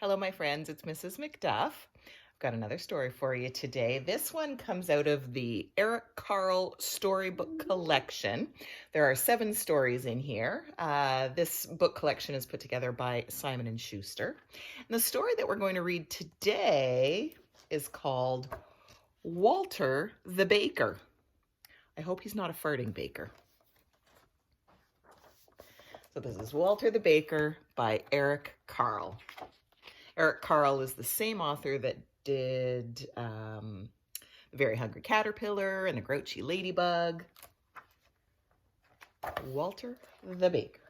Hello, my friends. It's Mrs. McDuff. I've got another story for you today. This one comes out of the Eric Carle storybook collection. There are 7 stories in here. This book collection is put together by Simon & Schuster. And the story that we're going to read today is called Walter the Baker. I hope he's not a farting baker. So this is Walter the Baker by Eric Carle. Eric Carle is the same author that did The Very Hungry Caterpillar and The Grouchy Ladybug. Walter the Baker.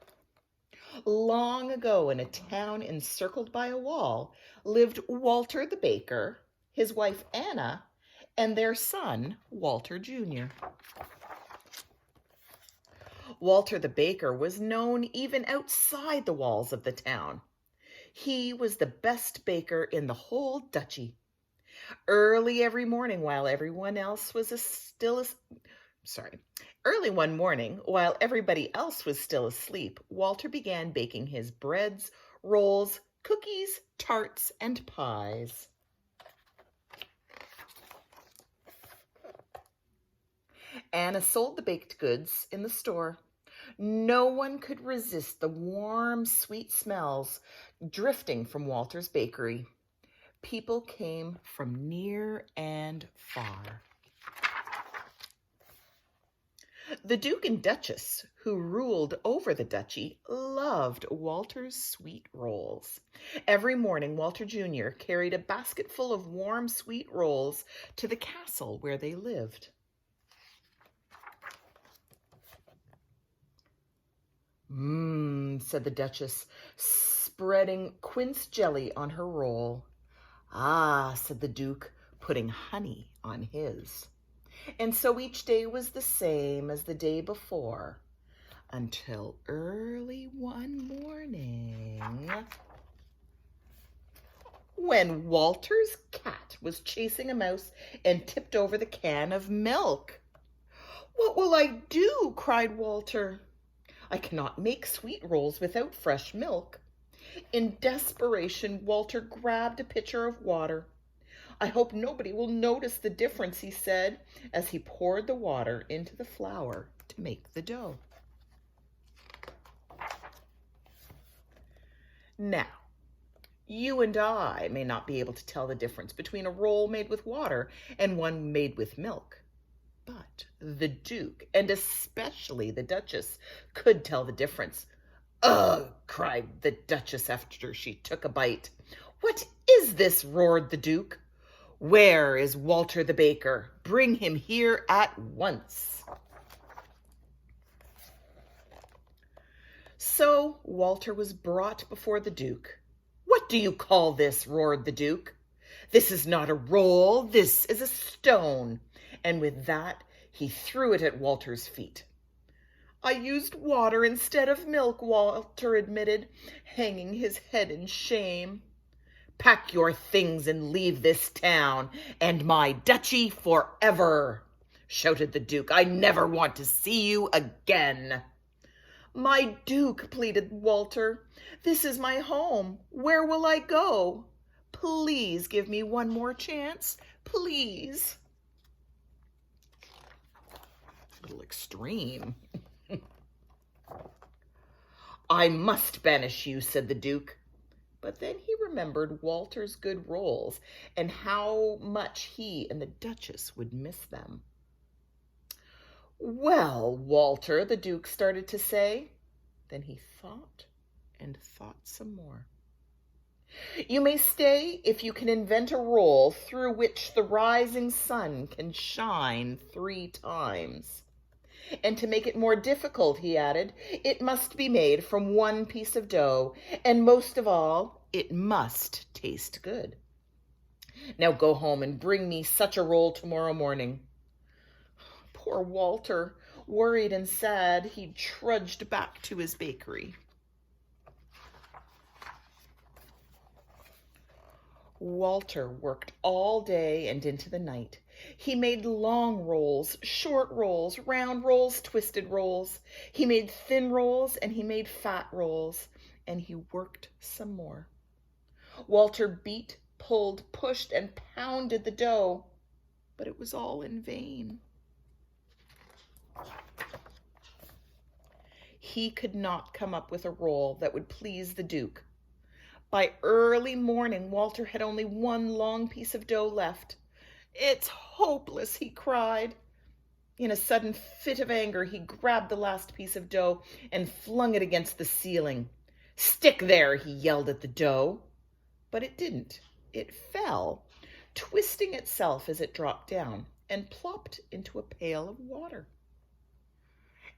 Long ago, in a town encircled by a wall, lived Walter the Baker, his wife Anna, and their son, Walter Jr. Walter the Baker was known even outside the walls of the town. Early one morning, while everybody else was still asleep, Walter began baking his breads, rolls, cookies, tarts, and pies. Anna sold the baked goods in the store. No one could resist the warm, sweet smells drifting from Walter's bakery. People came from near and far. The Duke and Duchess, who ruled over the duchy, loved Walter's sweet rolls. Every morning, Walter Jr. carried a basket full of warm, sweet rolls to the castle where they lived. Said the Duchess, spreading quince jelly on her roll. Ah, said the Duke, putting honey on his. And so each day was the same as the day before, until early one morning, when Walter's cat was chasing a mouse and tipped over the can of milk. "What will I do?" cried Walter. "I cannot make sweet rolls without fresh milk." In desperation, Walter grabbed a pitcher of water. "I hope nobody will notice the difference," he said, as he poured the water into the flour to make the dough. Now, you and I may not be able to tell the difference between a roll made with water and one made with milk. But the Duke, and especially the Duchess, could tell the difference. "Ugh!" cried the Duchess after she took a bite. "What is this?" roared the Duke. "Where is Walter the Baker? Bring him here at once." So Walter was brought before the Duke. "What do you call this?" roared the Duke. "This is not a roll, this is a stone." And with that, he threw it at Walter's feet. "I used water instead of milk," Walter admitted, hanging his head in shame. "Pack your things and leave this town and my duchy forever," shouted the Duke. "I never want to see you again." "My Duke," pleaded Walter, "this is my home. Where will I go? Please give me one more chance, please." A little extreme. "I must banish you," said the Duke. But then he remembered Walter's good rolls and how much he and the Duchess would miss them. "Well, Walter," the Duke started to say. Then he thought and thought some more. "You may stay if you can invent a roll through which the rising sun can shine 3 times. And to make it more difficult," he added, "it must be made from one piece of dough, and most of all, it must taste good. Now go home and bring me such a roll tomorrow morning." Poor Walter, worried and sad, he trudged back to his bakery. Walter worked all day and into the night. He made long rolls, short rolls, round rolls, twisted rolls. He made thin rolls and he made fat rolls, and he worked some more. Walter beat, pulled, pushed, and pounded the dough, but it was all in vain. He could not come up with a roll that would please the Duke. By early morning, Walter had only one long piece of dough left. "It's hopeless," he cried. In a sudden fit of anger, he grabbed the last piece of dough and flung it against the ceiling. "Stick there," he yelled at the dough. But it didn't. It fell, twisting itself as it dropped down, and plopped into a pail of water.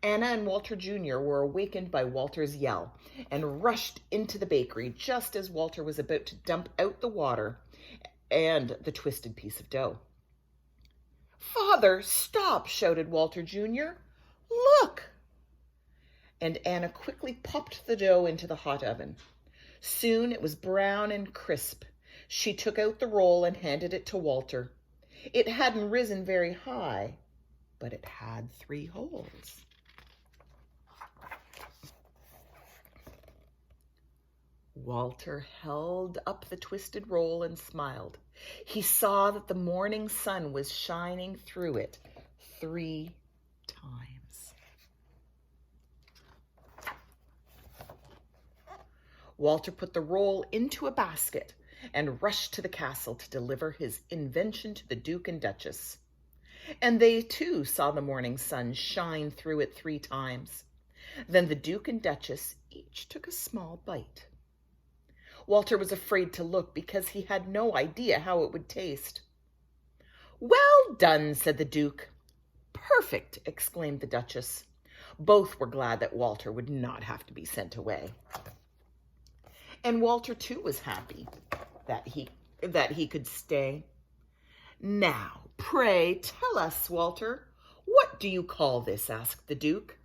Anna and Walter Jr. were awakened by Walter's yell and rushed into the bakery just as Walter was about to dump out the water and the twisted piece of dough. "Father, stop!" shouted Walter Jr. "Look!" And Anna quickly popped the dough into the hot oven. Soon it was brown and crisp. She took out the roll and handed it to Walter. It hadn't risen very high, but it had 3 holes. Walter held up the twisted roll and smiled. He saw that the morning sun was shining through it 3 times. Walter put the roll into a basket and rushed to the castle to deliver his invention to the Duke and Duchess. And they too saw the morning sun shine through it 3 times. Then the Duke and Duchess each took a small bite. Walter was afraid to look because he had no idea how it would taste. "Well done," said the Duke. "Perfect," exclaimed the Duchess. Both were glad that Walter would not have to be sent away. And Walter too was happy that he could stay. "Now, pray tell us, Walter, what do you call this?" asked the Duke.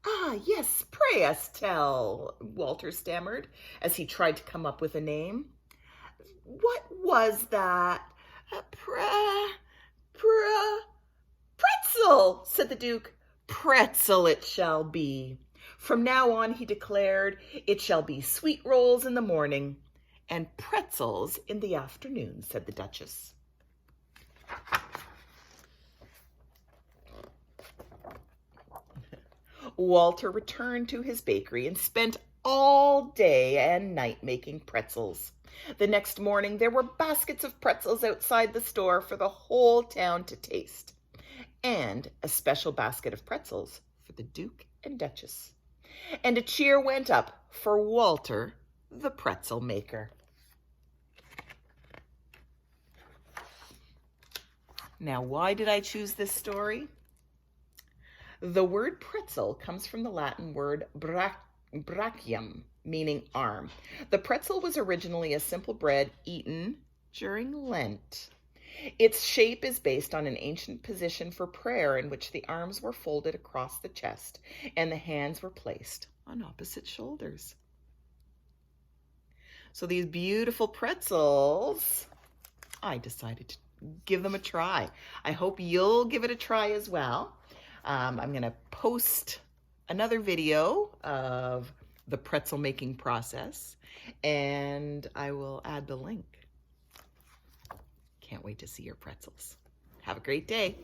"Ah, yes, pray us tell," Walter stammered as he tried to come up with a name. "What was that? Pretzel," said the Duke. "Pretzel it shall be. From now on," he declared, "it shall be sweet rolls in the morning and pretzels in the afternoon," said the Duchess. Walter returned to his bakery and spent all day and night making pretzels. The next morning, there were baskets of pretzels outside the store for the whole town to taste, and a special basket of pretzels for the Duke and Duchess. And a cheer went up for Walter, the pretzel maker. Now, why did I choose this story? The word pretzel comes from the Latin word brachium, meaning arm. The pretzel was originally a simple bread eaten during Lent. Its shape is based on an ancient position for prayer in which the arms were folded across the chest and the hands were placed on opposite shoulders. So these beautiful pretzels, I decided to give them a try. I hope you'll give it a try as well. I'm going to post another video of the pretzel making process, and I will add the link. Can't wait to see your pretzels. Have a great day.